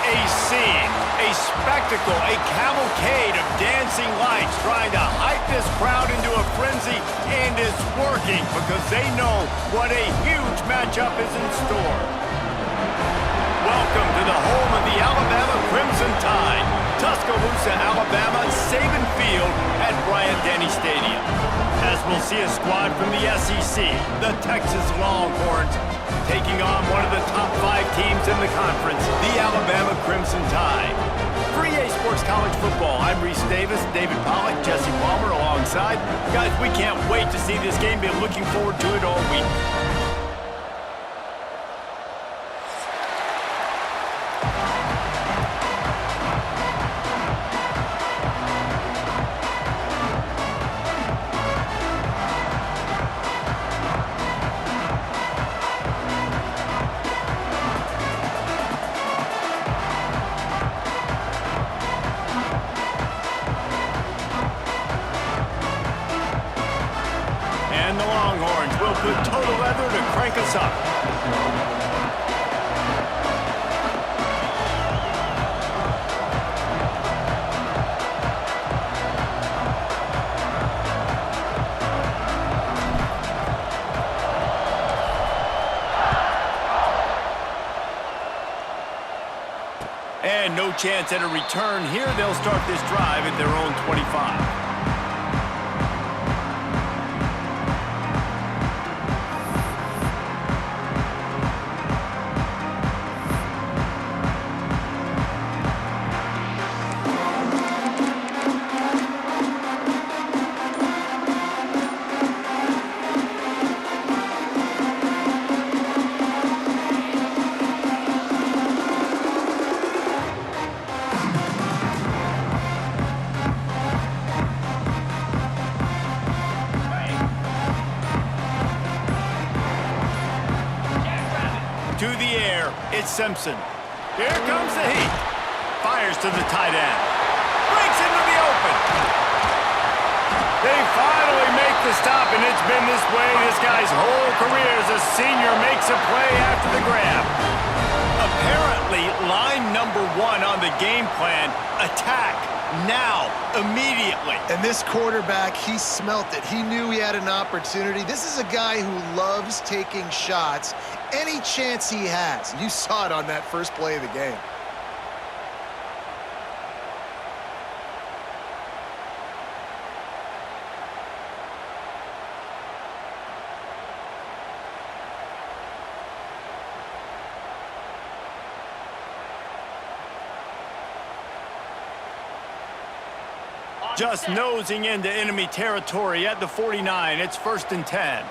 a scene, a spectacle, a cavalcade of dancing lights trying to hype this crowd into a frenzy, and it's working because they know what a huge matchup is in store. Welcome to the home of the Alabama Crimson Tide, Tuscaloosa, Alabama, Saban Field at Bryant-Denny Stadium. As we'll see a squad from the SEC, the Texas Longhorns, taking on one of the top 5 teams in the conference, the Alabama Crimson Tide. For EA Sports College Football, I'm Reese Davis, David Pollack, Jesse Palmer alongside. Guys, we can't wait to see this game. Been looking forward to it all week. And the Longhorns will put total leather to crank us up. And no chance at a return here. They'll start this drive at their own 25. To the air, it's Simpson. Here comes the heat. Fires to the tight end. Breaks into the open. They finally make the stop, and it's been this way this guy's whole career as a senior makes a play after the grab. Apparently, line number 1 on the game plan, attack. Now, immediately. And this quarterback, he smelt it. He knew he had an opportunity. This is a guy who loves taking shots any chance he has. You saw it on that first play of the game. Just nosing into enemy territory at the 49. It's 1st and 10.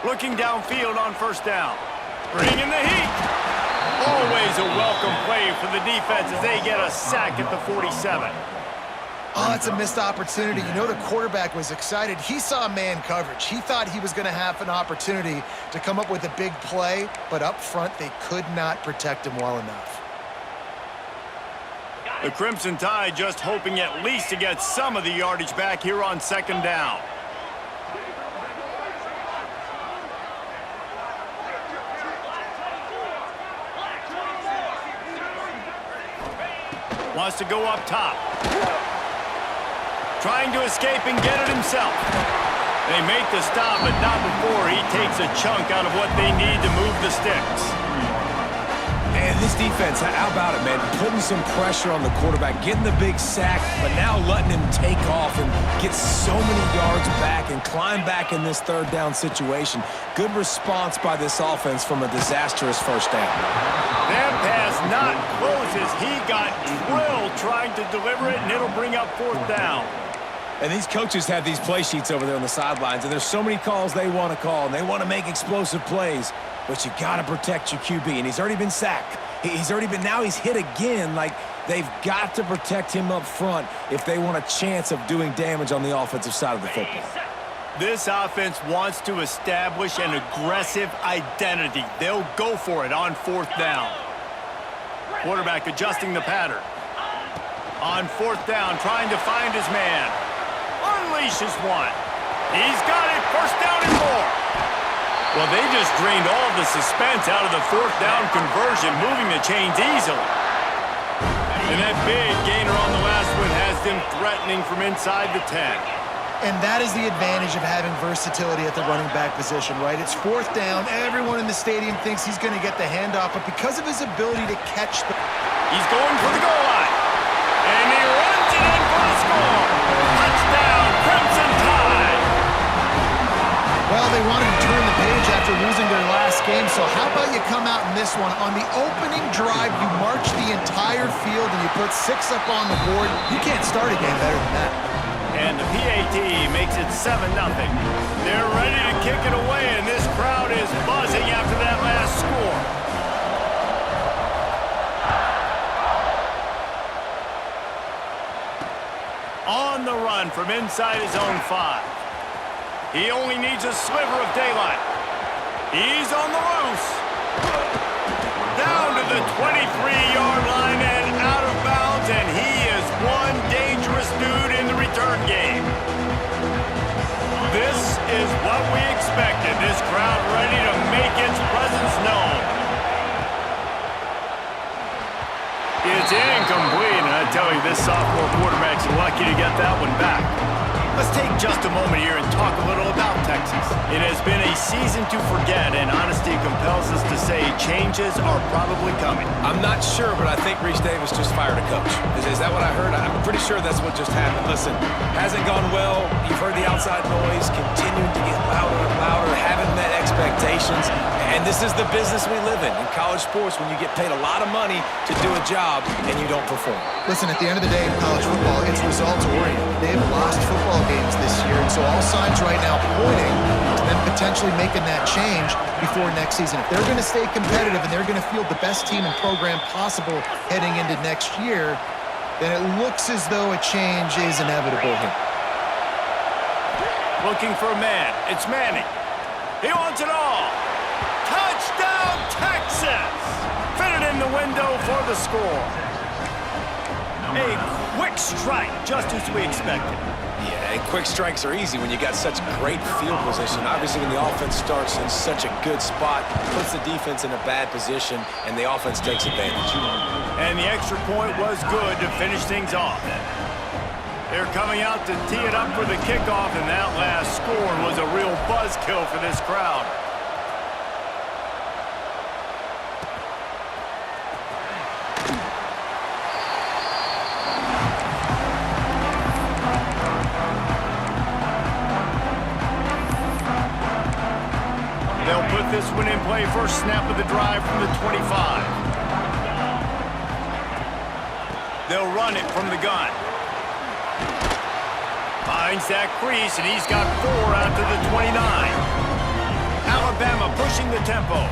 Looking downfield on first down. Bringing the heat. Always a welcome play for the defense as they get a sack at the 47. Oh, it's a missed opportunity. You know, the quarterback was excited. He saw man coverage. He thought he was going to have an opportunity to come up with a big play, but up front, they could not protect him well enough. The Crimson Tide just hoping at least to get some of the yardage back here on 2nd down. Wants to go up top. Trying to escape and get it himself. They make the stop, but not before he takes a chunk out of what they need to move the sticks. And this defense, how about it, man? Putting some pressure on the quarterback, getting the big sack, but now letting him take off and get so many yards back and climb back in this 3rd down situation. Good response by this offense from a disastrous first down. That pass not closes. He got drilled trying to deliver it, and it'll bring up 4th down. And these coaches have these play sheets over there on the sidelines, and there's so many calls they want to call, and they want to make explosive plays. But you got to protect your QB, and he's already been sacked. Now he's hit again. Like, they've got to protect him up front if they want a chance of doing damage on the offensive side of the football. This offense wants to establish an aggressive identity. They'll go for it on 4th down. Quarterback adjusting the pattern. On 4th down, trying to find his man. Unleashes one. He's got it. 1st down and more. Well, they just drained all of the suspense out of the fourth down conversion, moving the chains easily. And that big gainer on the last one has them threatening from inside the 10. And that is the advantage of having versatility at the running back position, right? It's fourth down. Everyone in the stadium thinks he's going to get the handoff, but because of his ability to catch the... He's going for the goal line. And he runs it in for the score. Touchdown, Crimson Tide. Well, they wanted to turn the page after losing their last game, so how about you come out in this one? On the opening drive, you march the entire field and you put 6 up on the board. You can't start a game better than that. And the PAT makes it 7-0. They're ready to kick it away, and this crowd is buzzing after that last score. On the run from inside his own 5. He only needs a sliver of daylight. He's on the loose. Down to the 23-yard line and out of bounds, and he is one dangerous dude in the return game. This is what we expected. This crowd ready to make its presence known. It's incomplete, and I tell you, this sophomore quarterback's lucky to get that one back. Let's take just a moment here and talk a little about Texas. It has been a season to forget, and honesty compels us to say changes are probably coming. I'm not sure, but I think Reese Davis just fired a coach. Is that what I heard? I'm pretty sure that's what just happened. Listen, hasn't gone well. You've heard the outside noise, continuing to get louder and louder, haven't met expectations. And this is the business we live in college sports, when you get paid a lot of money to do a job and you don't perform. Listen, at the end of the day in college football, it's results-oriented. They have lost football games this year, and so all signs right now pointing to them potentially making that change before next season. If they're going to stay competitive and they're going to field the best team and program possible heading into next year, then it looks as though a change is inevitable here. Looking for a man. It's Manning. He wants it all. Touchdown, Texas! Fitted in the window for the score. A quick strike, just as we expected. Yeah, and quick strikes are easy when you got such great field position. Obviously, when the offense starts in such a good spot, puts the defense in a bad position, and the offense takes advantage. And the extra point was good to finish things off. They're coming out to tee it up for the kickoff, and that last score was a real buzzkill for this crowd. They'll put this one in play. First snap of the drive from the 25. They'll run it from the gun. Finds that crease, and he's got 4 out to the 29. Alabama pushing the tempo.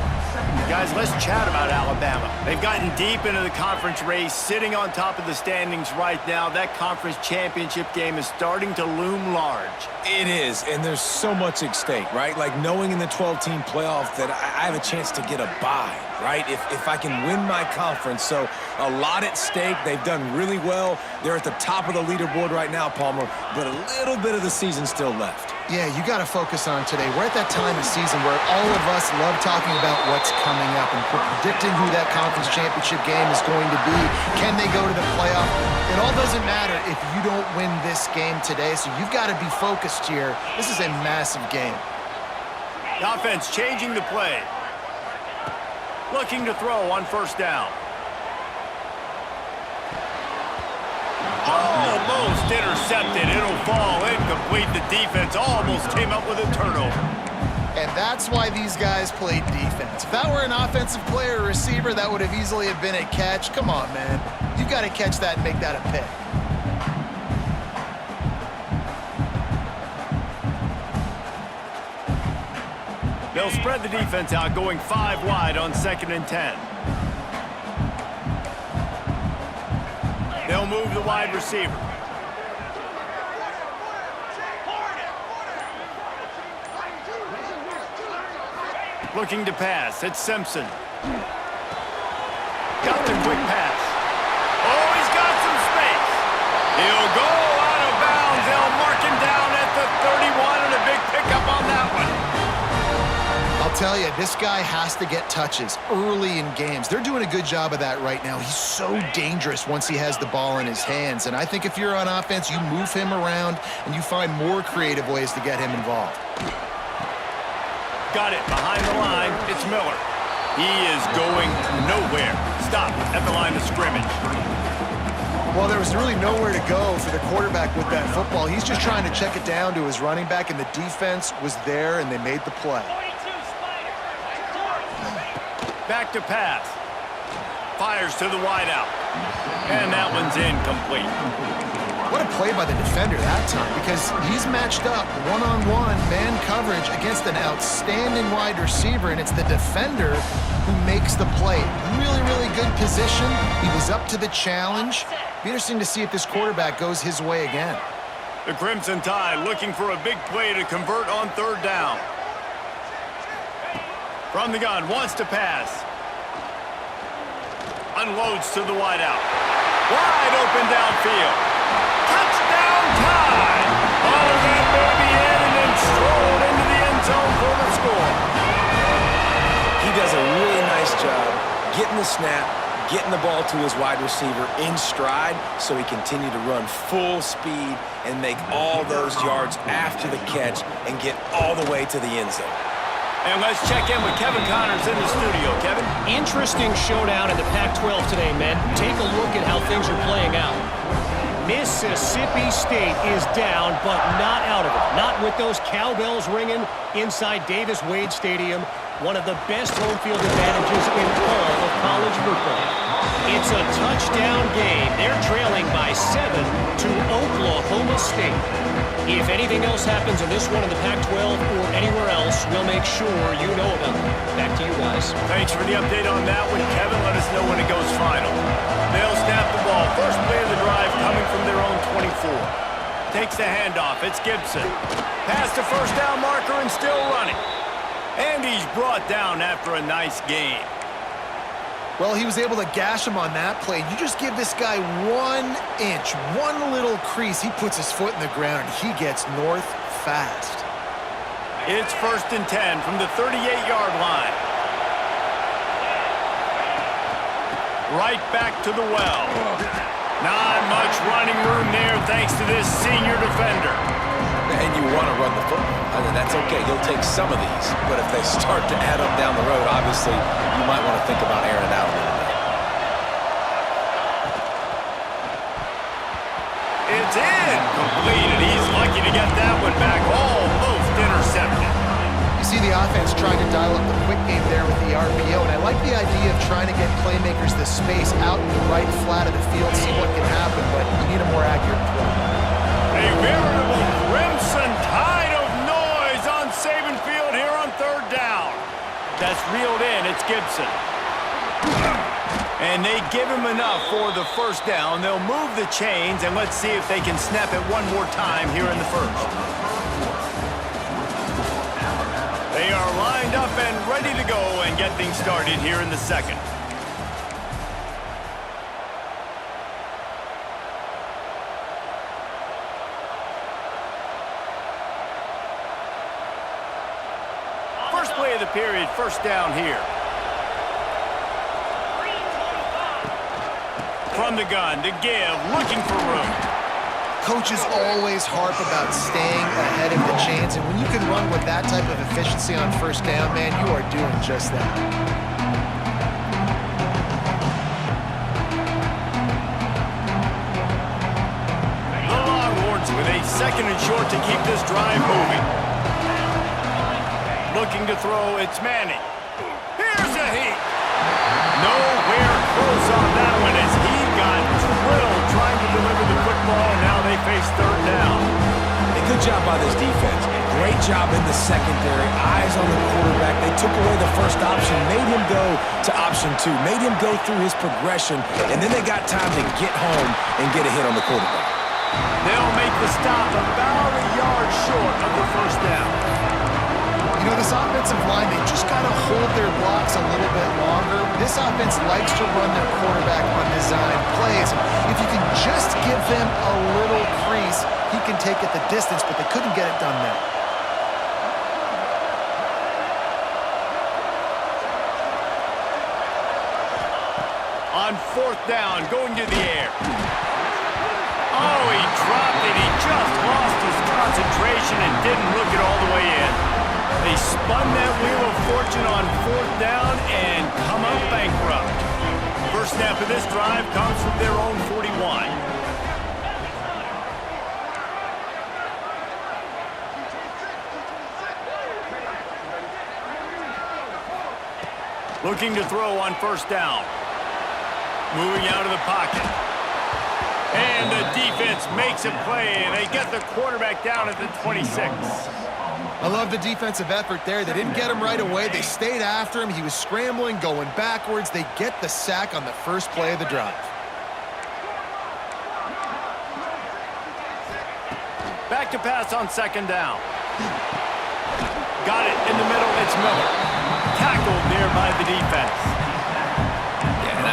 Guys, let's chat about Alabama. They've gotten deep into the conference race, sitting on top of the standings right now. That conference championship game is starting to loom large. It is, and there's so much at stake, right? Like knowing in the 12-team playoff that I have a chance to get a bye, right? If I can win my conference. So a lot at stake. They've done really well. They're at the top of the leaderboard right now, Palmer, but a little bit of the season still left. Yeah, you got to focus on today. We're at that time of season where all of us love talking about what's coming up and predicting who that conference championship game is going to be. Can they go to the playoff? It all doesn't matter if you don't win this game today, so you've got to be focused here. This is a massive game. The offense changing the play. Looking to throw on first down. Almost intercepted. It'll fall incomplete. The defense almost came up with a turnover. And that's why these guys played defense. If that were an offensive player or receiver, that would have easily have been a catch. Come on, man. You've got to catch that and make that a pick. They'll spread the defense out, going 5 wide on 2nd and 10. They'll move the wide receiver. Looking to pass. It's Simpson. Got the quick pass. Oh, he's got some space. He'll go out of bounds. They'll mark him down at the 31, and a big pickup on that one. I'll tell you, this guy has to get touches early in games. They're doing a good job of that right now. He's so dangerous once he has the ball in his hands. And I think if you're on offense, you move him around and you find more creative ways to get him involved. Got it behind the line. It's Miller. He is going nowhere. Stop at the line of scrimmage. Well, there was really nowhere to go for the quarterback with that football. He's just trying to check it down to his running back, and the defense was there, and they made the play. Back to pass. Fires to the wideout. And that one's incomplete. What a play by the defender that time, because he's matched up one-on-one man coverage against an outstanding wide receiver, and it's the defender who makes the play. Really, really good position. He was up to the challenge. Be interesting to see if this quarterback goes his way again. The Crimson Tide looking for a big play to convert on third down. From the gun, wants to pass. Unloads to the wideout. Wide open downfield. Touchdown Tide! All that baby in and then strolled into the end zone for the score. He does a really nice job getting the snap, getting the ball to his wide receiver in stride so he continued to run full speed and make all those yards after the catch and get all the way to the end zone. And let's check in with Kevin Connors in the studio. Kevin? Interesting showdown in the Pac-12 today, men. Take a look at how things are playing out. Mississippi State is down, but not out of it. Not with those cowbells ringing inside Davis-Wade Stadium, one of the best home field advantages in all of college football. It's a touchdown game. They're trailing by 7 to Oklahoma State. If anything else happens in this one in the Pac-12 or anywhere else, we'll make sure you know about it. Back to you guys. Thanks for the update on that one, Kevin. Let us know when it goes final. They'll snap the ball. First play of the drive coming from their own 24. Takes the handoff. It's Gibson. Past the first down marker and still running. And he's brought down after a nice game. Well, he was able to gash him on that play. You just give this guy 1 inch, one little crease. He puts his foot in the ground, and he gets north fast. It's 1st and 10 from the 38-yard line. Right back to the well. Not much running room there thanks to this senior defender. And you want to run the football. I mean, that's okay. He'll take some of these. But if they start to add up down the road, obviously, you might want to think about airing it out a little bit. It's incomplete, and he's lucky to get that one back. Almost intercepted. You see the offense trying to dial up the quick game there with the RPO, and I like the idea of trying to get playmakers the space out in the right flat of the field, see what can happen, but you need a more accurate throw. A veritable Crimson Tide of noise on Saban Field here on third down. That's reeled in. It's Gibson. And they give him enough for the first down. They'll move the chains, and let's see if they can snap it one more time here in the first. They are lined up and ready to go and get things started here in the second. First play of the period, first down here. From the gun to give, looking for room. Coaches always harp about staying ahead of the chains, and when you can run with that type of efficiency on first down, man, you are doing just that. The Longhorns with a 2nd and short to keep this drive moving. Looking to throw, it's Manning. Here's a heat. Nowhere close on that one as he got drilled trying to deliver the football, and now they face third down. A good job by this defense. Great job in the secondary. Eyes on the quarterback. They took away the first option, made him go to option 2, made him go through his progression, and then they got time to get home and get a hit on the quarterback. They'll make the stop about a yard short of the first down. You know, this offensive line, they just got to hold their blocks a little bit longer. This offense likes to run their quarterback on design plays. If you can just give them a little crease, he can take it the distance, but they couldn't get it done there. On 4th down, going to the air. Oh, he dropped it. He just lost his concentration and didn't look it all the way in. They spun that wheel of fortune on 4th down and come up bankrupt. First snap of this drive comes from their own 41. Looking to throw on 1st down. Moving out of the pocket. And the defense makes a play, and they get the quarterback down at the 26. I love the defensive effort there. They didn't get him right away. They stayed after him. He was scrambling, going backwards. They get the sack on the first play of the drive. Back to pass on 2nd down. Got it in the middle. It's Miller. Tackled there by the defense.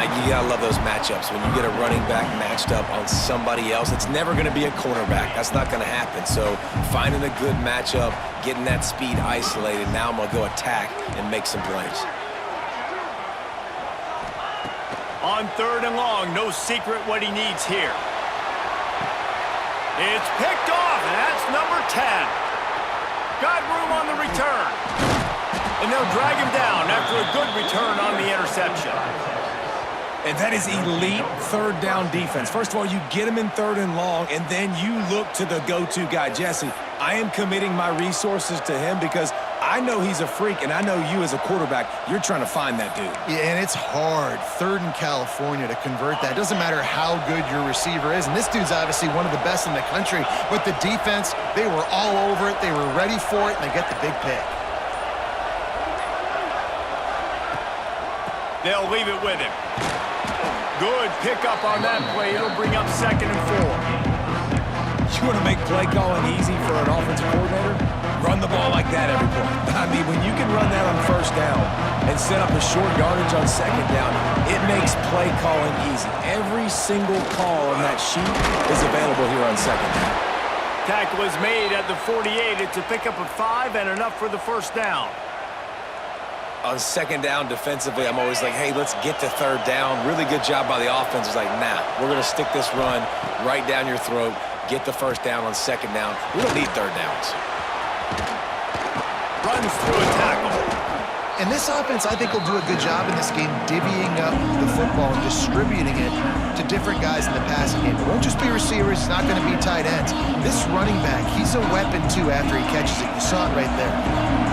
You gotta love those matchups. When you get a running back matched up on somebody else, it's never gonna be a cornerback. That's not gonna happen. So finding a good matchup, getting that speed isolated, now I'm gonna go attack and make some plays. On 3rd and long, no secret what he needs here. It's picked off, and that's number 10. Got room on the return. And they'll drag him down after a good return on the interception. And that is elite 3rd down defense. First of all, you get him in 3rd and long, and then you look to the go-to guy. Jesse, I am committing my resources to him because I know he's a freak, and I know you as a quarterback, you're trying to find that dude. Yeah, and it's hard, 3rd in California, to convert that. It doesn't matter how good your receiver is, and this dude's obviously one of the best in the country, but the defense, they were all over it, they were ready for it, and they get the big pick. They'll leave it with him. Good pickup on that play. It'll bring up 2nd and 4. You want to make play calling easy for an offensive coordinator? Run the ball like that every play. I mean, when you can run that on 1st down and set up a short yardage on 2nd down, it makes play calling easy. Every single call on that sheet is available here on 2nd down. Tackle is made at the 48. It's a pickup of 5 and enough for the 1st down. On 2nd down defensively, I'm always like, hey, let's get to 3rd down. Really good job by the offense. It's like, nah, we're going to stick this run right down your throat, get the 1st down on 2nd down. We don't need 3rd downs. Runs through a tackle. And this offense, I think, will do a good job in this game divvying up the football and distributing it to different guys in the passing game. It won't just be receivers. It's not going to be tight ends. This running back, he's a weapon, too, after he catches it. You saw it right there.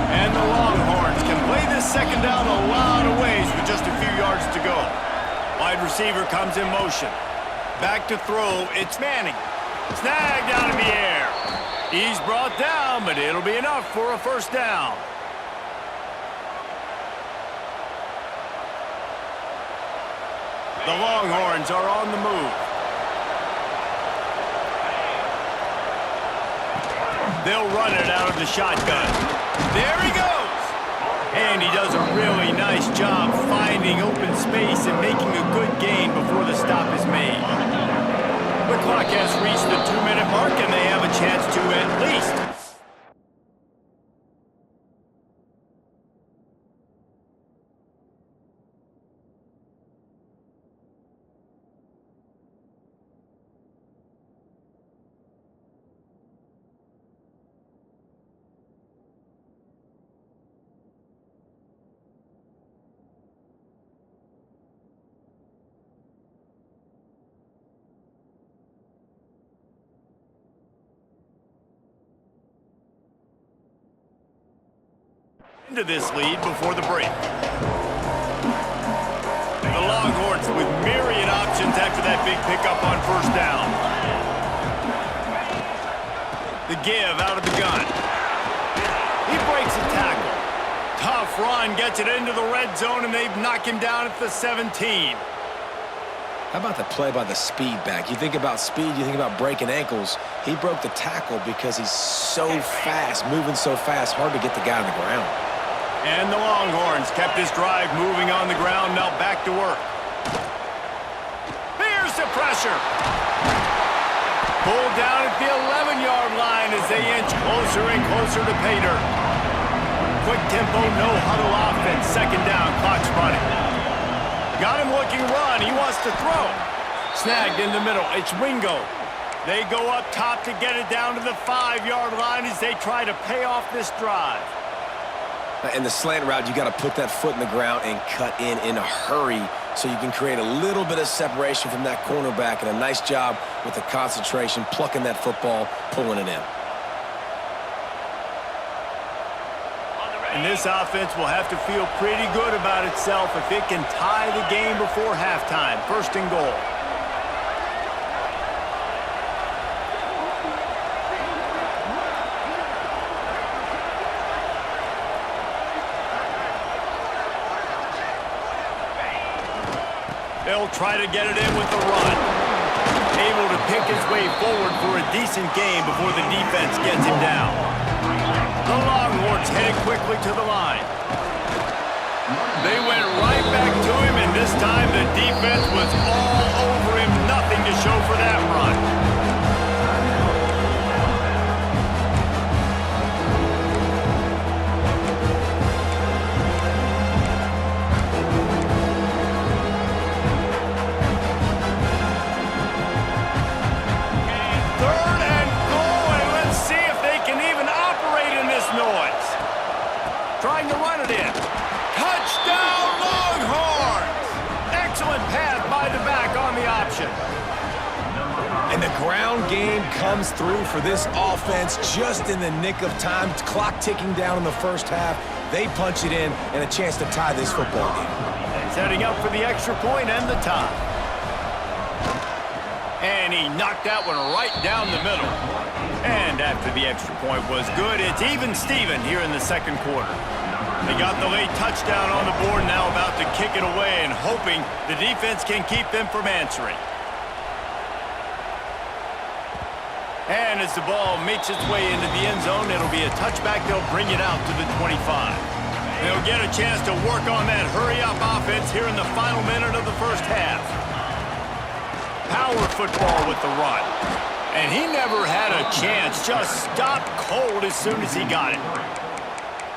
And the Longhorns can play this 2nd down a lot of ways with just a few yards to go. Wide receiver comes in motion. Back to throw. It's Manning. Snagged out of the air. He's brought down, but it'll be enough for a 1st down. The Longhorns are on the move. They'll run it out of the shotgun. There he goes! And he does a really nice job finding open space and making a good gain before the stop is made. The clock has reached the 2-minute mark, and they have a chance to at least into this lead before the break. The Longhorns with myriad options after that big pickup on 1st down. The give out of the gun. He breaks a tackle. Tough run, gets it into the red zone, and they knock him down at the 17. How about the play by the speed back? You think about speed, you think about breaking ankles. He broke the tackle because he's so fast, moving so fast, hard to get the guy on the ground. And the Longhorns kept this drive moving on the ground, now back to work. Here's the pressure. Pulled down at the 11-yard line as they inch closer and closer to pay dirt. Quick tempo, no huddle offense. 2nd down, clock's running. Got him looking run. He wants to throw. Snagged in the middle. It's Ringo. They go up top to get it down to the 5-yard line as they try to pay off this drive. In the slant route, you got to put that foot in the ground and cut in a hurry so you can create a little bit of separation from that cornerback, and a nice job with the concentration, plucking that football, pulling it in. And this offense will have to feel pretty good about itself if it can tie the game before halftime. First and goal. They'll try to get it in with the run. Able to pick his way forward for a decent game before the defense gets him down. The Longhorns headed quickly to the line. They went right back to him, and this time the defense was all over him. Nothing to show for that run. Trying to run it in. Touchdown, Longhorns! Excellent pass by the back on the option. And the ground game comes through for this offense just in the nick of time. Clock ticking down in the first half. They punch it in and a chance to tie this football game. Setting up for the extra point and the tie. And he knocked that one right down the middle. And after the extra point was good, it's even Steven here in the second quarter. They got the late touchdown on the board, now about to kick it away and hoping the defense can keep them from answering. And as the ball makes its way into the end zone, it'll be a touchback. They'll bring it out to the 25. They'll get a chance to work on that hurry-up offense here in the final minute of the first half. Power football with the run. And he never had a chance, just stopped cold as soon as he got it.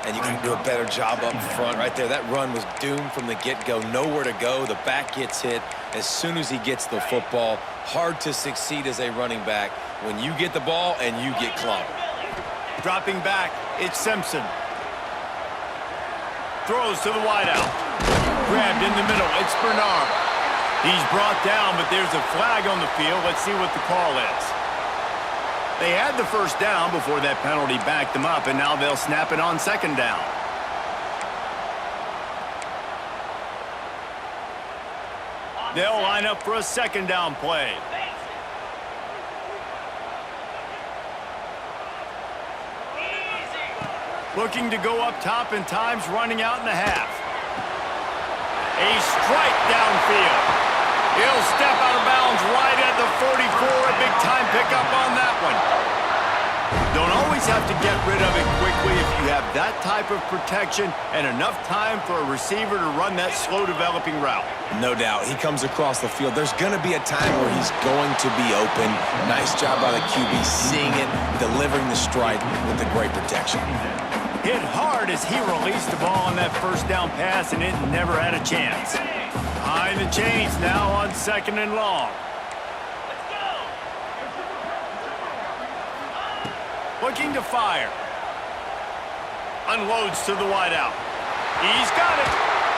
And you can do a better job up front right there. That run was doomed from the get-go. Nowhere to go. The back gets hit as soon as he gets the football. Hard to succeed as a running back when you get the ball and you get clobbered. Dropping back, it's Simpson. Throws to the wideout. Grabbed in the middle, it's Bernard. He's brought down, but there's a flag on the field. Let's see what the call is. They had the first down before that penalty backed them up, and now they'll snap it on second down. They'll line up for a second down play. Looking to go up top, and time's running out in the half. A strike downfield. He'll step out of bounds right at the 44. A big-time pickup on that one. Don't always have to get rid of it quickly if you have that type of protection and enough time for a receiver to run that slow-developing route. No doubt. He comes across the field. There's going to be a time where he's going to be open. Nice job by the QB seeing it, delivering the strike with the great protection. Hit hard as he released the ball on that first down pass, and it never had a chance. Behind the chains now on second and long. Looking to fire. Unloads to the wideout. He's got it.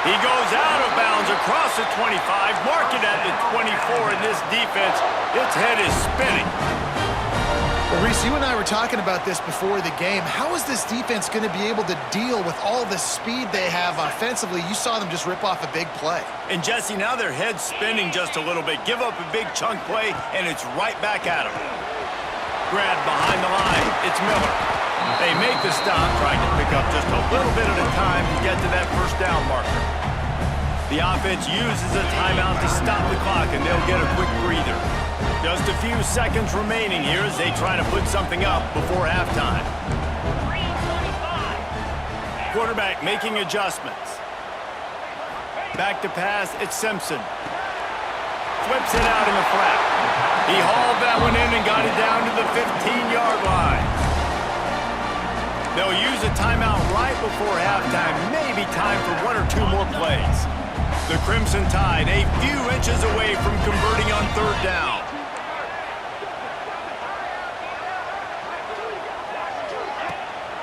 He goes out of bounds across the 25. Mark it at the 24 in this defense. Its head is spinning. Well, Reese, you and I were talking about this before the game. How is this defense going to be able to deal with all the speed they have offensively? You saw them just rip off a big play. And, Jesse, now their head's spinning just a little bit. Give up a big chunk play, and it's right back at them. Grabbed behind the line. It's Miller. They make the stop, trying to pick up just a little bit at a time to get to that first down marker. The offense uses a timeout to stop the clock, and they'll get a quick breather. Just a few seconds remaining here as they try to put something up before halftime. Quarterback making adjustments. Back to pass, it's Simpson. Flips it out in the flat. He hauled that one in and got it down to the 15-yard line. They'll use a timeout right before halftime. Maybe time for one or two more plays. The Crimson Tide a few inches away from converting on third down.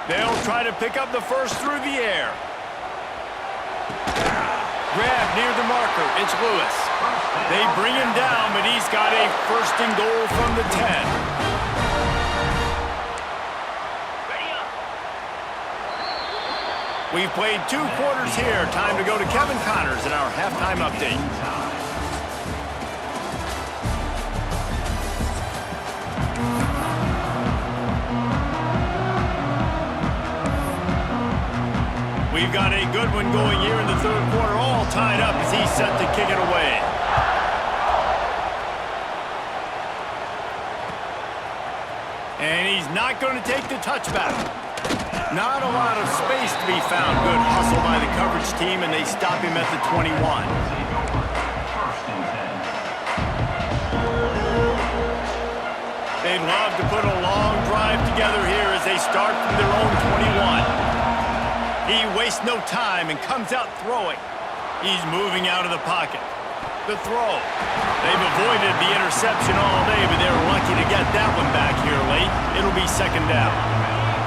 They'll try to pick up the first through the air. Grab near the marker. It's Lewis. They bring him down, but he's got a first and goal from the 10. We've played 2 quarters here. Time to go to Kevin Connors in our halftime update. We've got a good one going here in the third quarter, all tied up as he's set to kick it away. And he's not going to take the touchback. Not a lot of space to be found. Good hustle by the coverage team, and they stop him at the 21. They'd love to put a long drive together here as they start from their own 21. He wastes no time and comes out throwing. He's moving out of the pocket. The throw. They've avoided the interception all day, but they're lucky to get that one back here late. It'll be second down.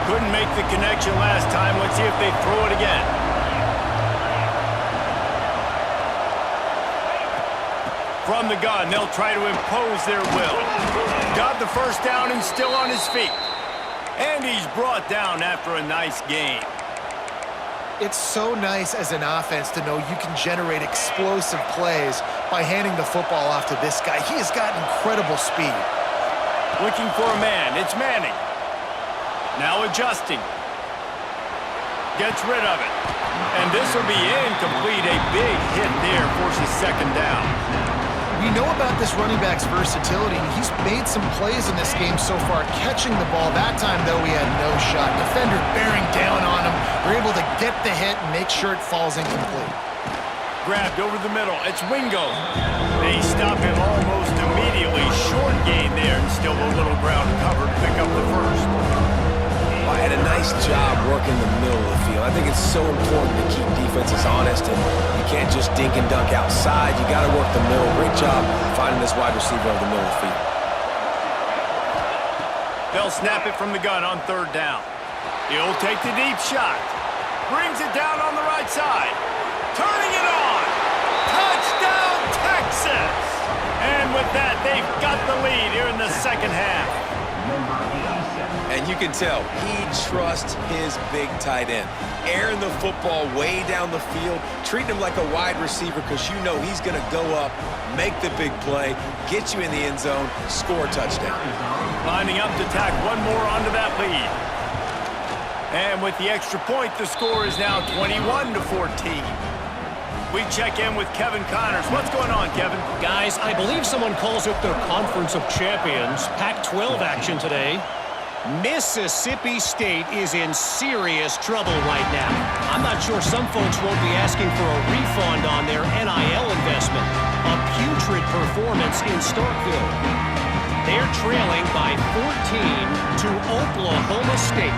Couldn't make the connection last time. Let's see if they throw it again. From the gun, they'll try to impose their will. Got the first down and still on his feet. And he's brought down after a nice game. It's so nice as an offense to know you can generate explosive plays by handing the football off to this guy. He has got incredible speed. Looking for a man. It's Manning. Now adjusting. Gets rid of it. And this will be incomplete. A big hit there forces second down. We know about this running back's versatility. He's made some plays in this game so far, catching the ball. That time, though, he had no shot. Defender bearing down on him. They're able to get the hit and make sure it falls incomplete. Grabbed over the middle. It's Wingo. They stop him almost immediately. Short gain there and still a little ground covered to pick up the first. Well, had a nice job working the middle of the field. I think it's so important to keep defenses honest, and you can't just dink and dunk outside. You got to work the middle. Great job finding this wide receiver over the middle of the field. They'll snap it from the gun on third down. He'll take the deep shot. Brings it down on the right side. Turning it on. Touchdown, Texas! And with that, they've got the lead here in the second half. And you can tell he trusts his big tight end. Airing the football way down the field, treating him like a wide receiver because you know he's going to go up, make the big play, get you in the end zone, score a touchdown. Lining up to tack one more onto that lead. And with the extra point, the score is now 21-14. We check in with Kevin Connors. What's going on, Kevin? Guys, I believe someone calls it the Conference of Champions. Pac-12 action today. Mississippi State is in serious trouble right now. I'm not sure some folks won't be asking for a refund on their NIL investment. A putrid performance in Starkville. They're trailing by 14 to Oklahoma State.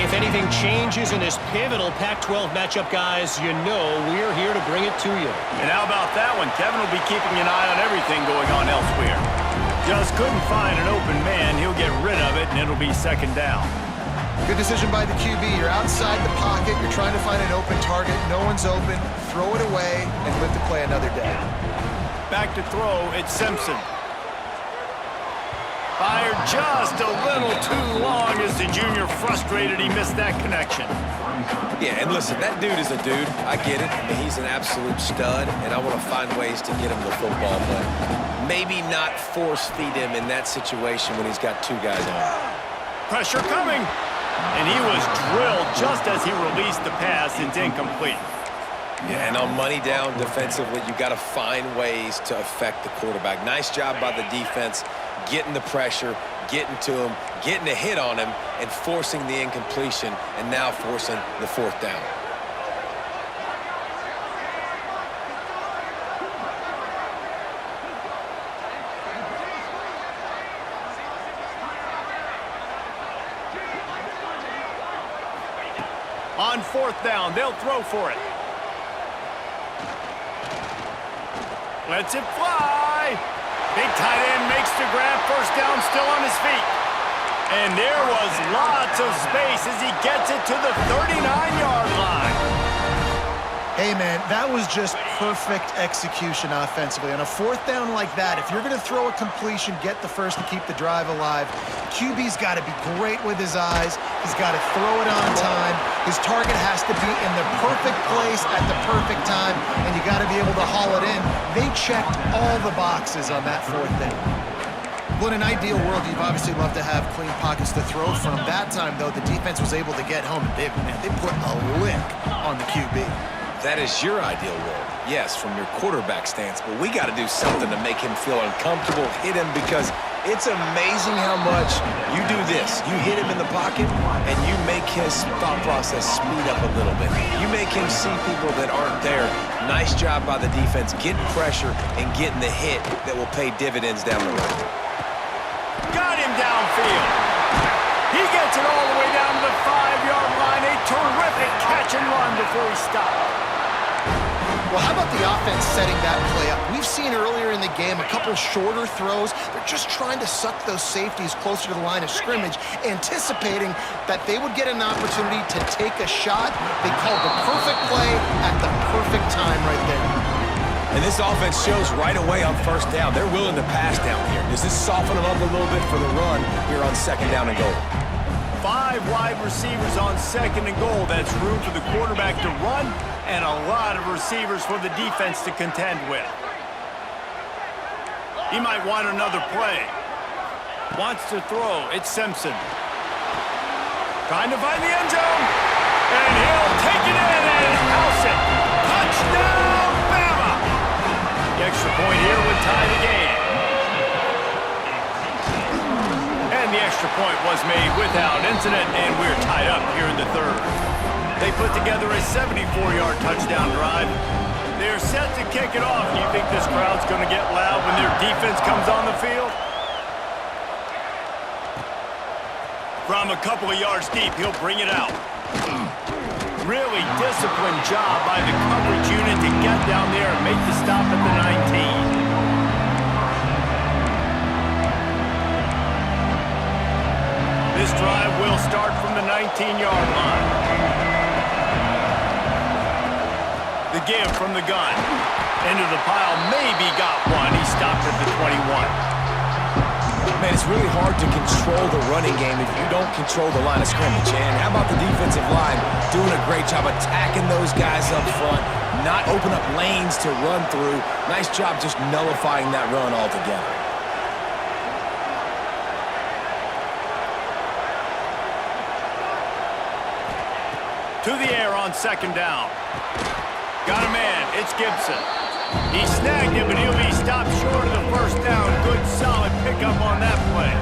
If anything changes in this pivotal Pac-12 matchup, guys, you know we're here to bring it to you. And how about that one? Kevin will be keeping an eye on everything going on elsewhere. Just couldn't find an open man. He'll get rid of it, and it'll be second down. Good decision by the QB. You're outside the pocket. You're trying to find an open target. No one's open. Throw it away and live to play another day. Back to throw. It's Simpson. Fired just a little too long as the junior frustrated. He missed that connection. Yeah, and listen, that dude is a dude. I get it. I mean, he's an absolute stud, and I want to find ways to get him the football, but maybe not force-feed him in that situation when he's got 2 guys on him. Pressure coming. And he was drilled just as he released the pass. It's incomplete. Yeah, and on money down defensively, you got to find ways to affect the quarterback. Nice job by the defense, getting the pressure, getting to him, getting a hit on him, and forcing the incompletion, and now forcing the fourth down. On fourth down, they'll throw for it. Lets it fly. Big tight end makes the grab. First down, still on his feet. And there was lots of space as he gets it to the 39-yard line. Hey, man, that was just perfect execution offensively. On a fourth down like that, if you're going to throw a completion, get the first to keep the drive alive. QB's got to be great with his eyes. He's got to throw it on time. His target has to be in the perfect place at the perfect time, and you got to be able to haul it in. They checked all the boxes on that fourth down. Well, in an ideal world, you'd obviously love to have clean pockets to throw from. That time, though, the defense was able to get home. They put a lick on the QB. That is your ideal world, yes, from your quarterback stance, but we got to do something to make him feel uncomfortable, hit him, because it's amazing how much you do this. You hit him in the pocket, and you make his thought process speed up a little bit. You make him see people that aren't there. Nice job by the defense, getting pressure and getting the hit that will pay dividends down the road. Got him downfield. He gets it all the way down to the 5-yard line. A terrific catch and run before he stopped. Well, how about the offense setting that play up? We've seen earlier in the game a couple shorter throws. They're just trying to suck those safeties closer to the line of scrimmage, anticipating that they would get an opportunity to take a shot. They called the perfect play at the perfect time right there. And this offense shows right away on first down. They're willing to pass down here. Does this soften them up a little bit for the run here on second down and goal? 5 wide receivers on second and goal. That's room for the quarterback to run and a lot of receivers for the defense to contend with. He might want another play. Wants to throw. It's Simpson. Trying to find the end zone. And he'll take it in and house it. Touchdown, Bama! The extra point here would tie the game. And the extra point was made without incident, and we're tied up here in the third. They put together a 74-yard touchdown drive. They're set to kick it off. Do you think this crowd's going to get loud when their defense comes on the field? From a couple of yards deep, he'll bring it out. Really disciplined job by the coverage unit to get down there and make the stop at the 19. This drive will start from the 19-yard line. The give from the gun. Into the pile, maybe got one. He stopped at the 21. Man, it's really hard to control the running game if you don't control the line of scrimmage. And how about the defensive line doing a great job attacking those guys up front, not open up lanes to run through. Nice job just nullifying that run altogether. To the air on second down. Got a man. It's Gibson. He snagged him, but he'll be stopped short of the first down. Good, solid pickup on that play.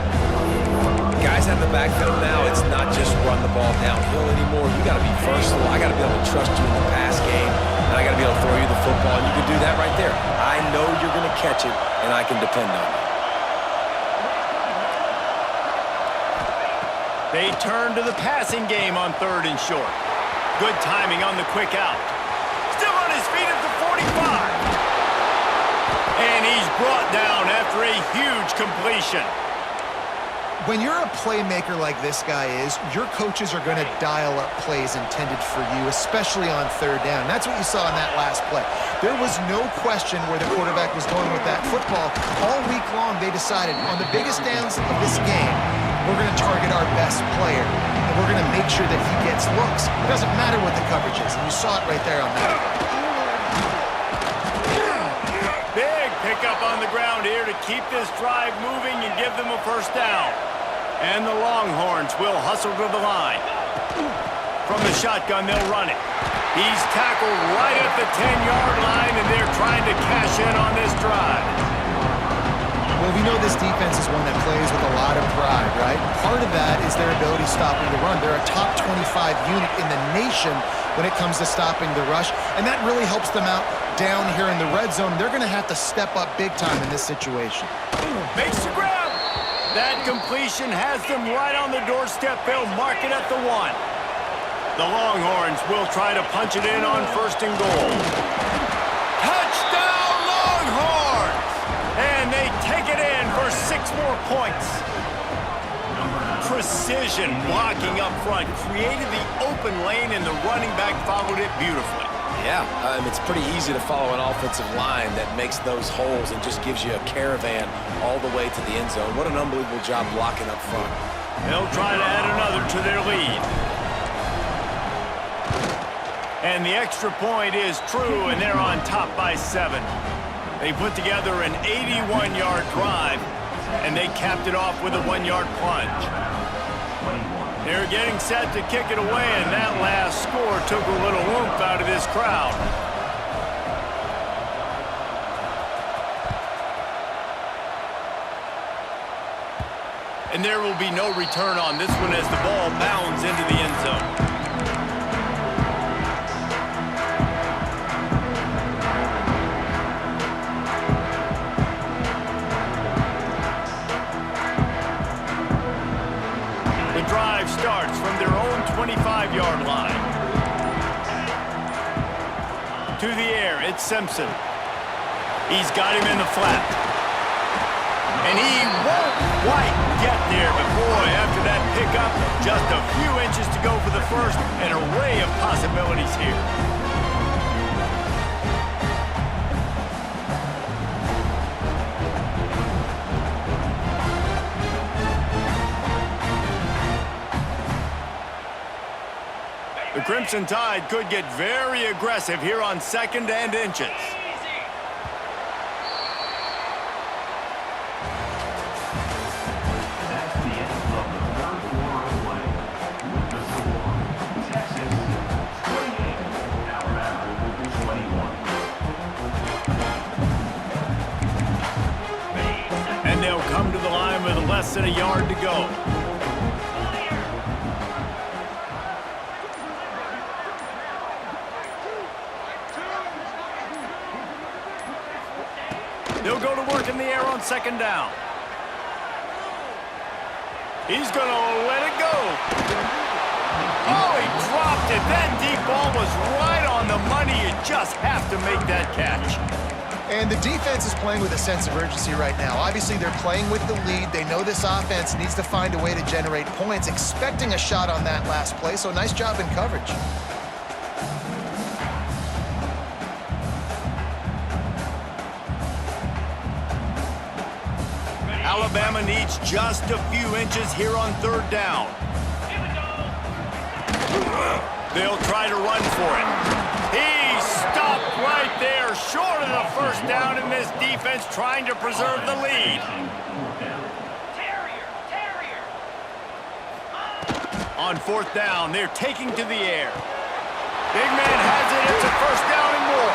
Guys have the backfield now. It's not just run the ball downhill anymore. You got to be versatile. I got to be able to trust you in the pass game, and I got to be able to throw you the football, and you can do that right there. I know you're going to catch it, and I can depend on you. They turn to the passing game on third and short. Good timing on the quick out. Still on his feet at the 45. And he's brought down after a huge completion. When you're a playmaker like this guy is, your coaches are going to dial up plays intended for you, especially on third down. That's what you saw in that last play. There was no question where the quarterback was going with that football. All week long, they decided on the biggest downs of this game, we're going to target our best player, and we're going to make sure that he gets looks. It doesn't matter what the coverage is, and you saw it right there on that. Big pickup on the ground here to keep this drive moving and give them a first down. And the Longhorns will hustle to the line. From the shotgun, they'll run it. He's tackled right at the 10-yard line, and they're trying to cash in on this drive. Well, we know this defense is one that plays with a lot of pride, right? Part of that is their ability stopping the run. They're a top 25 unit in the nation when it comes to stopping the rush, and that really helps them out down here in the red zone. They're going to have to step up big time in this situation. Makes the grab. That completion has them right on the doorstep. They'll mark it at the 1. The Longhorns will try to punch it in on first and goal. Touchdown, Longhorns! 6 more points. Precision blocking up front created the open lane, and the running back followed it beautifully. Yeah, it's pretty easy to follow an offensive line that makes those holes and just gives you a caravan all the way to the end zone. What an unbelievable job blocking up front. They'll try to add another to their lead. And the extra point is true, and they're on top by 7. They put together an 81-yard drive, and they capped it off with a 1-yard plunge. They're getting set to kick it away, and that last score took a little oomph out of this crowd. And there will be no return on this one as the ball bounds into the end zone. Starts from their own 25-yard line. To the air, it's Simpson. He's got him in the flat. And he won't quite get there, but boy, after that pickup, just a few inches to go for the first, an array of possibilities here. The Crimson Tide could get very aggressive here on 2nd and inches. That's the end of the third quarter of play. The score, Texas 28, Alabama 21. And they'll come to the line with less than a yard to go. They'll go to work in the air on 2nd down. He's going to let it go. Oh, he dropped it. That deep ball was right on the money. You just have to make that catch. And the defense is playing with a sense of urgency right now. Obviously, they're playing with the lead. They know this offense needs to find a way to generate points, expecting a shot on that last play, so nice job in coverage. Alabama needs just a few inches here on 3rd down. They'll try to run for it. He stopped right there, short of the first down, and this defense trying to preserve the lead. On 4th down, they're taking to the air. Big man has it. It's a 1st down and more.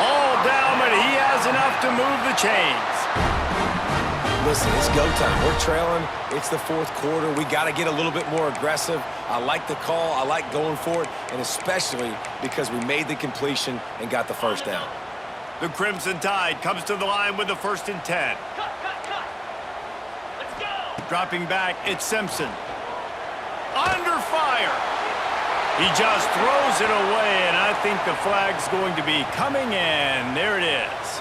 All down, but he has enough to move the chains. Listen, it's go time. We're trailing. It's the 4th quarter. We got to get a little bit more aggressive. I like the call. I like going for it, and especially because we made the completion and got the 1st down. The Crimson Tide comes to the line with the 1st and 10. Let's go. Dropping back, it's Simpson. Under fire. He just throws it away, and I think the flag's going to be coming in. There it is.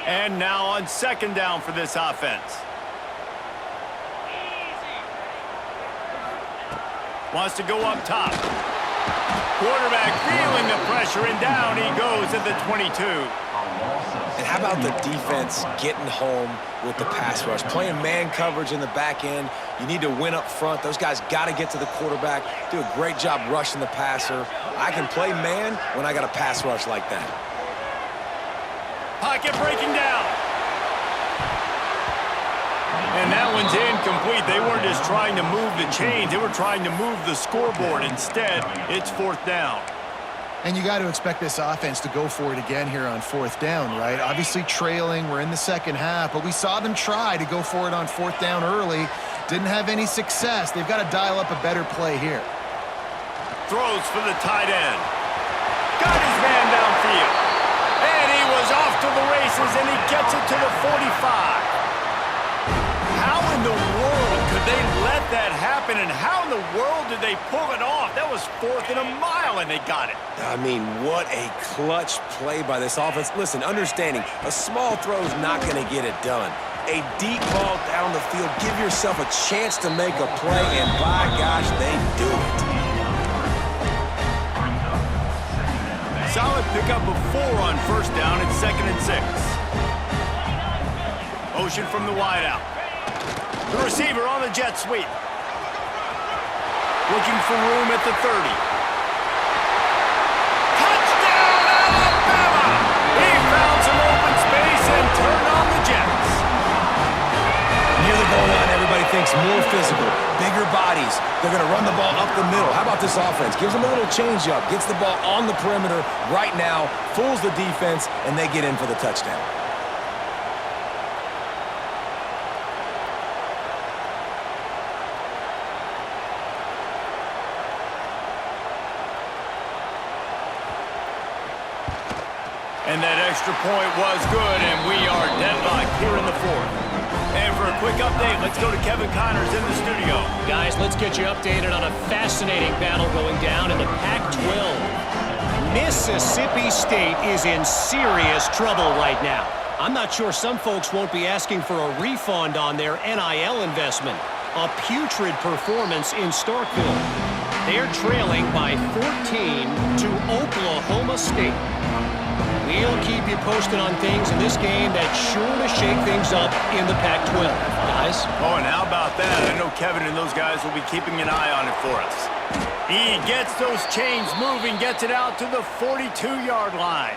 And now on 2nd down for this offense. Wants to go up top. Quarterback feeling the pressure, and down he goes at the 22. And how about the defense getting home with the pass rush? Playing man coverage in the back end. You need to win up front. Those guys got to get to the quarterback. Do a great job rushing the passer. I can play man when I got a pass rush like that. Pocket breaking down. And that one's incomplete. They weren't just trying to move the chains. They were trying to move the scoreboard. Instead, it's 4th down. And you got to expect this offense to go for it again here on 4th down, right? Obviously trailing. We're in the 2nd half, but we saw them try to go for it on 4th down early. Didn't have any success. They've got to dial up a better play here. Throws for the tight end. Got his man downfield. And he was off to the races, and he gets it to the 45. How in the world could they let that happen? happened, and how in the world did they pull it off? That was 4th and a mile, and they got it. I mean, what a clutch play by this offense. Listen, understanding, a small throw is not going to get it done. A deep ball down the field, give yourself a chance to make a play, and by gosh, they do it. Solid pickup of 4 on 1st down and 2nd and 6. Motion from the wideout. The receiver on the jet sweep. Looking for room at the 30. Touchdown, Alabama! He found some open space and turned on the Jets. Near the goal line, everybody thinks more physical, bigger bodies. They're going to run the ball up the middle. How about this offense? Gives them a little change-up, gets the ball on the perimeter right now, fools the defense, and they get in for the touchdown. And that extra point was good, and we are deadlocked here in the 4th. And for a quick update, let's go to Kevin Connors in the studio. Guys, let's get you updated on a fascinating battle going down in the Pac-12. Mississippi State is in serious trouble right now. I'm not sure some folks won't be asking for a refund on their NIL investment. A putrid performance in Starkville. They're trailing by 14 to Oklahoma State. We'll keep you posted on things in this game that's sure to shake things up in the Pac-12. Guys? Oh, and how about that? I know Kevin and those guys will be keeping an eye on it for us. He gets those chains moving, gets it out to the 42-yard line.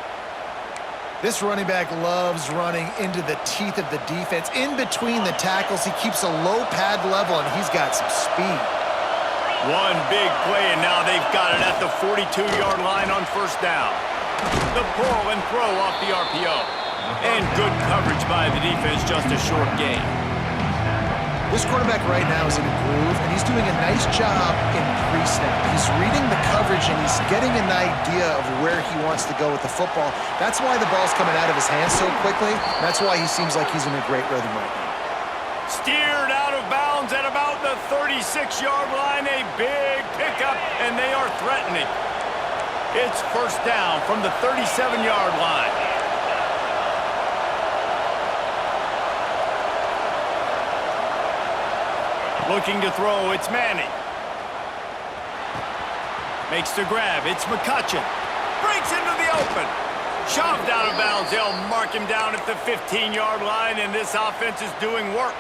This running back loves running into the teeth of the defense. In between the tackles, he keeps a low pad level, and he's got some speed. One big play, and now they've got it at the 42-yard line on 1st down. The pull and throw off the RPO. And good coverage by the defense, just a short gain. This quarterback right now is in a groove, and he's doing a nice job in pre-snap. He's reading the coverage, and he's getting an idea of where he wants to go with the football. That's why the ball's coming out of his hands so quickly. That's why he seems like he's in a great rhythm right now. Steered out of bounds at about the 36-yard line. A big pickup, and they are threatening. It's 1st down from the 37-yard line. Looking to throw, it's Manning. Makes the grab, it's McCutcheon. Breaks into the open. Shoved out of bounds, they'll mark him down at the 15-yard line, and this offense is doing work.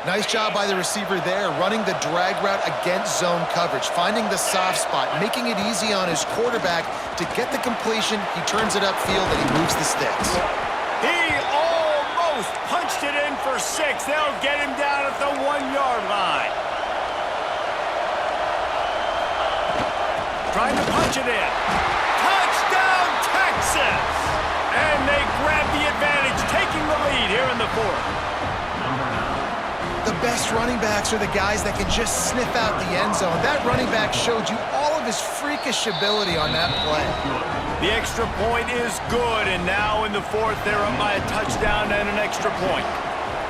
Nice job by the receiver there, running the drag route against zone coverage, finding the soft spot, making it easy on his quarterback to get the completion. He turns it upfield, and he moves the sticks. He almost punched it in for 6. They'll get him down at the 1-yard line. Trying to punch it in. Touchdown, Texas! And they grab the advantage, taking the lead here in the 4th. The best running backs are the guys that can just sniff out the end zone. That running back showed you all of his freakish ability on that play. The extra point is good, and now in the 4th, they're up by a touchdown and an extra point.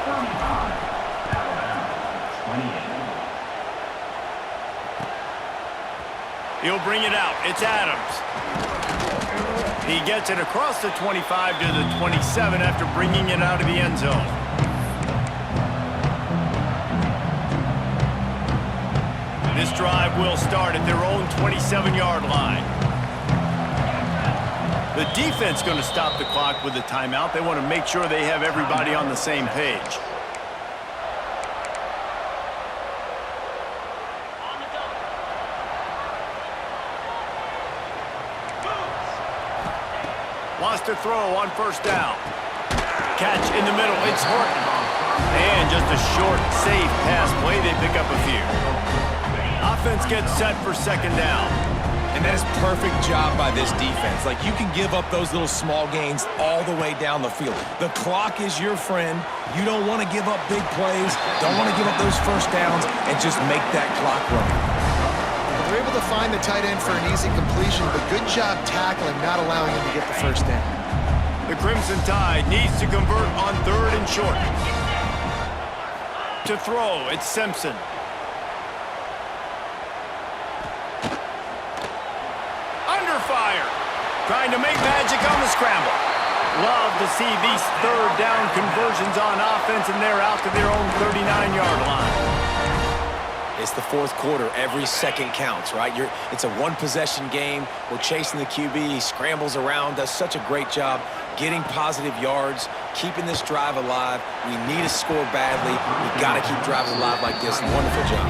35, Alabama, 28. He'll bring it out. It's Adams. He gets it across the 25 to the 27 after bringing it out of the end zone. This drive will start at their own 27-yard line. The defense going to stop the clock with a timeout. They want to make sure they have everybody on the same page. Wants to throw on 1st down. Catch in the middle. It's Horton. And just a short, safe pass play. They pick up a few. Offense gets set for 2nd down. And that is perfect job by this defense. Like, you can give up those little small gains all the way down the field. The clock is your friend. You don't want to give up big plays. Don't want to give up those 1st downs and just make that clock run. They're able to find the tight end for an easy completion, but good job tackling, not allowing him to get the 1st down. The Crimson Tide needs to convert on 3rd and short. To throw, it's Simpson. fire. Trying to make magic on the scramble. Love to see these third down conversions on offense, and they're out to their own 39-yard line. It's the fourth quarter. Every second counts, right? It's a one-possession game. We're chasing the QB. He scrambles around, does such a great job getting positive yards, keeping this drive alive. We need to score badly. We got to keep driving alive like this. Wonderful job.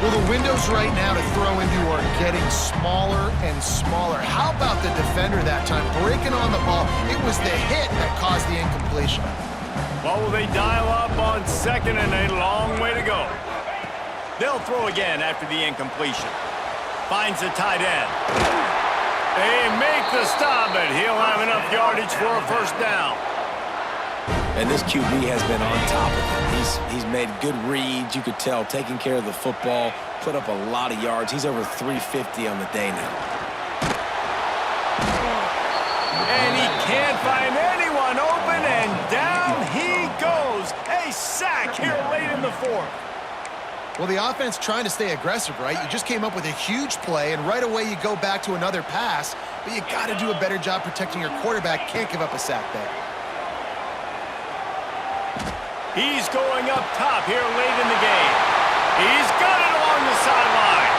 Well, the windows right now to throw into are getting smaller and smaller. How about the defender that time breaking on the ball? It was the hit that caused the incompletion. What will they dial up on second and a long way to go? They'll throw again after the incompletion. Finds the tight end. They make the stop, but he'll have enough yardage for a first down. And this QB has been on top of it. He's made good reads, you could tell, taking care of the football, put up a lot of yards. He's over 350 on the day now. And he can't find anyone open, and down he goes. A sack here late in the fourth. Well, the offense trying to stay aggressive, right? You just came up with a huge play, and right away you go back to another pass, but you got to do a better job protecting your quarterback. Can't give up a sack there. He's going up top here late in the game. He's got it along the sideline.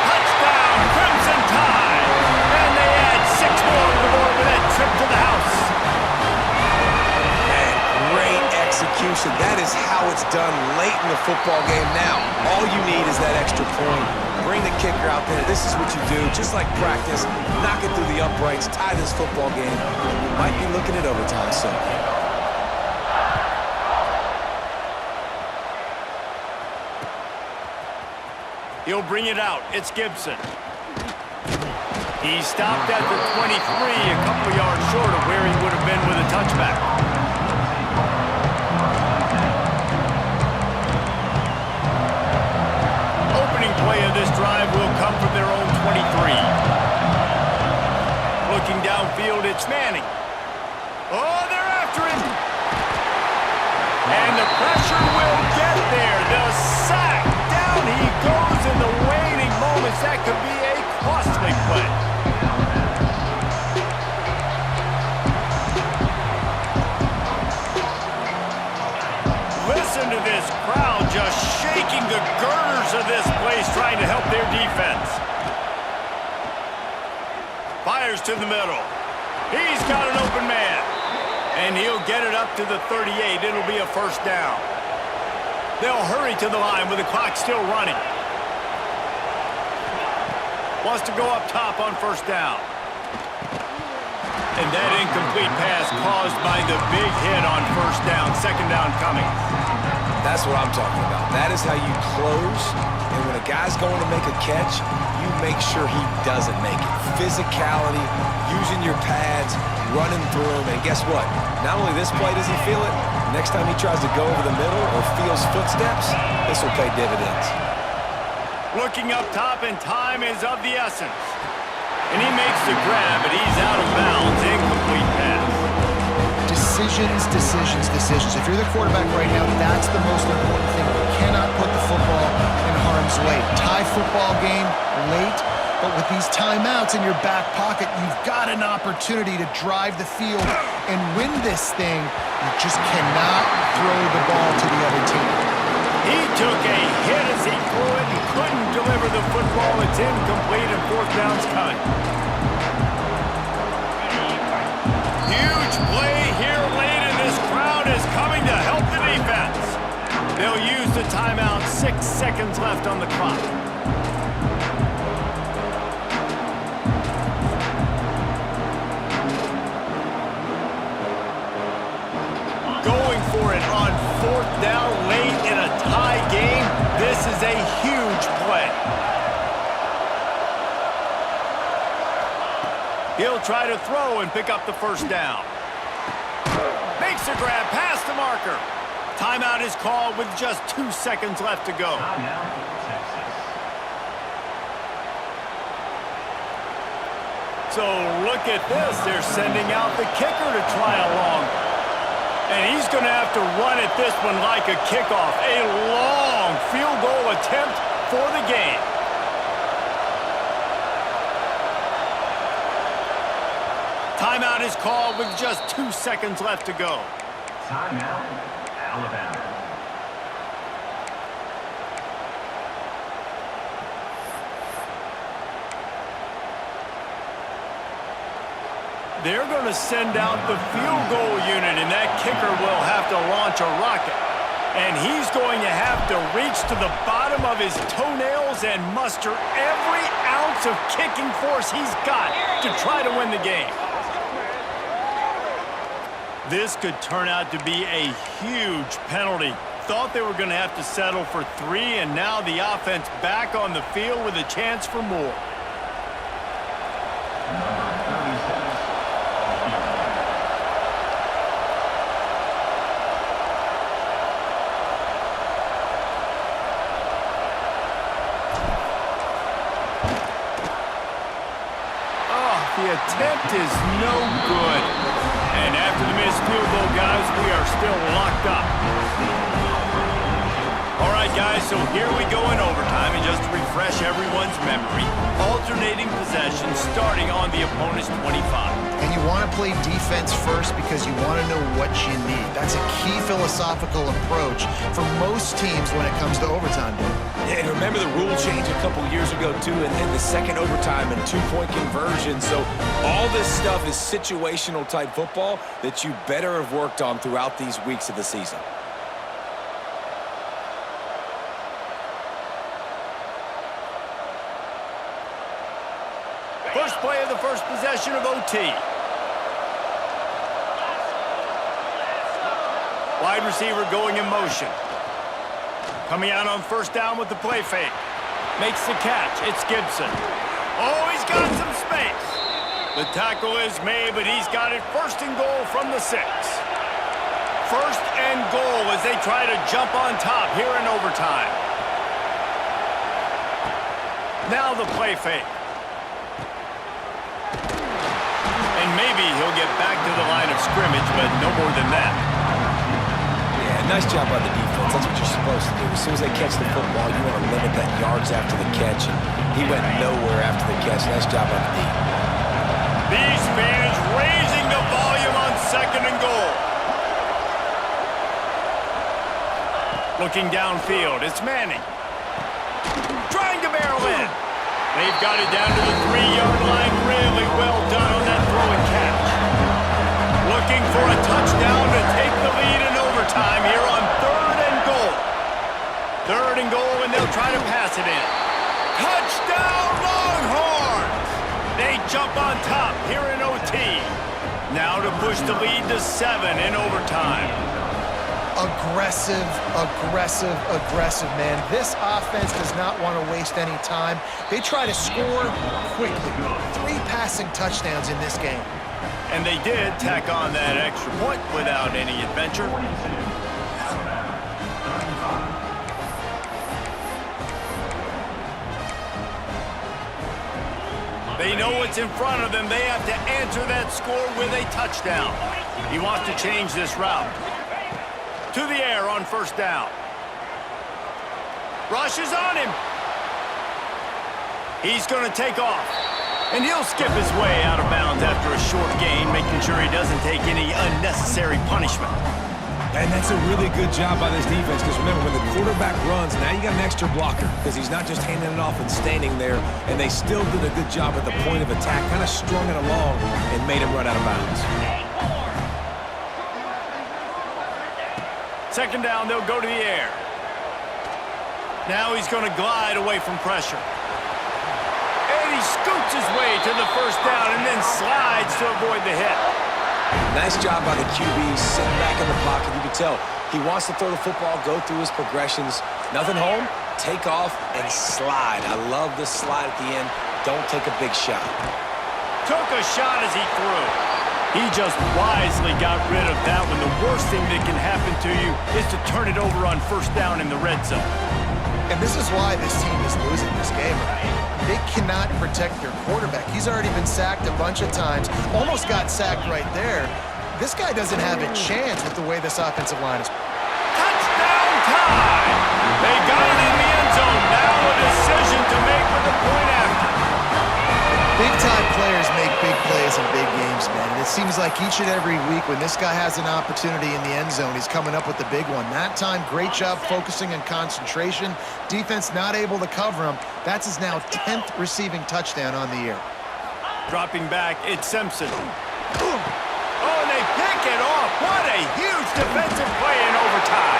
Touchdown, Crimson Tide. And they add 6 more to the board with that trip to the house. And great execution. That is how it's done late in the football game now. All you need is that extra point. Bring the kicker out there. This is what you do. Just like practice, knock it through the uprights, tie this football game. You might be looking at overtime soon. He'll bring it out. It's Gibson. He stopped at the 23, a couple yards short of where he would have been with a touchback. Opening play of this drive will come from their own 23. Looking downfield, it's Manning. Oh, they're after him. And the pressure will get there. The sack. Down he goes in the waning moments. That could be a costly play. Listen to this crowd just shaking the girders of this place, trying to help their defense. Fires to the middle. He's got an open man. And he'll get it up to the 38. It'll be a first down. They'll hurry to the line with the clock still running. Wants to go up top on first down. And that incomplete pass caused by the big hit on first down. Second down coming. That's what I'm talking about. That is how you close. And when a guy's going to make a catch, you make sure he doesn't make it. Physicality, using your pads, running through him. And guess what? Not only this play does he feel it, next time he tries to go over the middle or feels footsteps, this will pay dividends. Looking up top, and time is of the essence. And he makes the grab, but he's out of bounds. Incomplete pass. Decisions, decisions, decisions. If you're the quarterback right now, that's the most important thing. You cannot put the football in harm's way. Tie football game late, but with these timeouts in your back pocket, you've got an opportunity to drive the field and win this thing. You just cannot throw the ball to the other team. He took a hit as he threw it and couldn't deliver the football. It's incomplete, and fourth down's coming. Huge play here late, and this crowd is coming to help the defense. They'll use the timeout. 6 seconds left on the clock. Going for it on fourth down late in a tie game. This is a huge play. He'll try to throw and pick up the first down. Makes a grab past the marker. Timeout is called with just 2 seconds left to go. So look at this. They're sending out the kicker to try along. And he's going to have to run at this one like a kickoff. A long field goal attempt for the game. Timeout is called with just 2 seconds left to go. Timeout, Alabama. They're going to send out the field goal unit, and that kicker will have to launch a rocket. And he's going to have to reach to the bottom of his toenails and muster every ounce of kicking force he's got to try to win the game. This could turn out to be a huge penalty. Thought they were going to have to settle for 3, and now the offense back on the field with a chance for more. The attempt is no good. And after the missed field goal, guys, we are still locked up. All right, guys, so here we go in overtime. And just to refresh everyone's memory, alternating possession starting on the opponent's 25. And you want to play defense first because you want to know what you need. That's a key philosophical approach for most teams when it comes to overtime. Yeah, and remember the rule change a couple years ago, too, in the second overtime and two-point conversion. So all this stuff is situational-type football that you better have worked on throughout these weeks of the season. First play of the first possession of OT. Wide receiver going in motion. Coming out on first down with the play fake. Makes the catch. It's Gibson. Oh, he's got some space. The tackle is made, but he's got it first and goal from the 6. First and goal as they try to jump on top here in overtime. Now the play fake. And maybe he'll get back to the line of scrimmage, but no more than that. Yeah, nice job by the defense. That's what you're supposed to do. As soon as they catch the football, you want to limit that yards after the catch. And he went nowhere after the catch. Nice job by the D. These fans raising the volume on second and goal. Looking downfield, it's Manning. Trying to barrel in. They've got it down to the 3-yard line. Really well done on that throw and catch. Looking for a touchdown to take the lead in overtime here on third and goal. Third and goal, and they'll try to pass it in. Touchdown, Longhorns! They jump on top here in OT. Now to push the lead to 7 in overtime. Aggressive, aggressive, aggressive, man. This offense does not want to waste any time. They try to score quickly. 3 passing touchdowns in this game. And they did tack on that extra point without any adventure. They know what's in front of them. They have to answer that score with a touchdown. He wants to change this route. To the air on first down. Rush is on him. He's going to take off. And he'll skip his way out of bounds after a short gain, making sure he doesn't take any unnecessary punishment. And that's a really good job by this defense, because remember, when the quarterback runs, now you got an extra blocker, because he's not just handing it off and standing there, and they still did a good job at the point of attack, kind of strung it along and made him run out of bounds. Second down, they'll go to the air. Now he's going to glide away from pressure. And he scoots his way to the first down and then slides to avoid the hit. Nice job by the QB, sitting back in the pocket. You can tell he wants to throw the football, go through his progressions. Nothing home, take off, and slide. I love this slide at the end. Don't take a big shot. Took a shot as he threw. He just wisely got rid of that one. The worst thing that can happen to you is to turn it over on first down in the red zone. And this is why this team is losing this game, right? They cannot protect their quarterback. He's already been sacked a bunch of times. Almost got sacked right there. This guy doesn't have a chance with the way this offensive line is. Touchdown time! They got it in the end zone. Now a decision to make with the point after. Big-time players make big plays in big games, man. It's seems like each and every week when this guy has an opportunity in the end zone, he's coming up with the big one. That time, great job focusing and concentration. Defense not able to cover him. That's his now 10th receiving touchdown on the year. Dropping back, it's Simpson. Oh, and they pick it off. What a huge defensive play in overtime.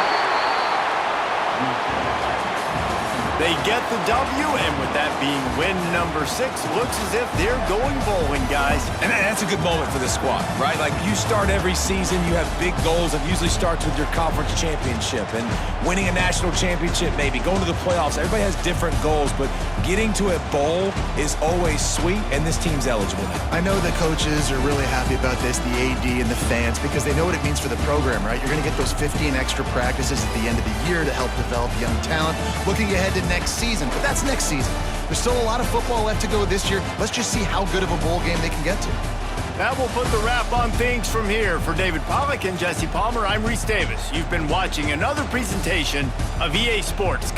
They get the W, and with that being win number 6, looks as if they're going bowling, guys. And that's a good moment for this squad, right? Like, you start every season, you have big goals. It usually starts with your conference championship and winning a national championship, maybe going to the playoffs. Everybody has different goals, but getting to a bowl is always sweet, and this team's eligible now. I know the coaches are really happy about this, the AD and the fans, because they know what it means for the program, right? You're going to get those 15 extra practices at the end of the year to help develop young talent. Looking ahead to next season, but that's next season. There's still a lot of football left to go this year. Let's just see how good of a bowl game they can get to. That will put the wrap on things from here. For David Pollack and Jesse Palmer, I'm Reese Davis. You've been watching another presentation of EA Sports.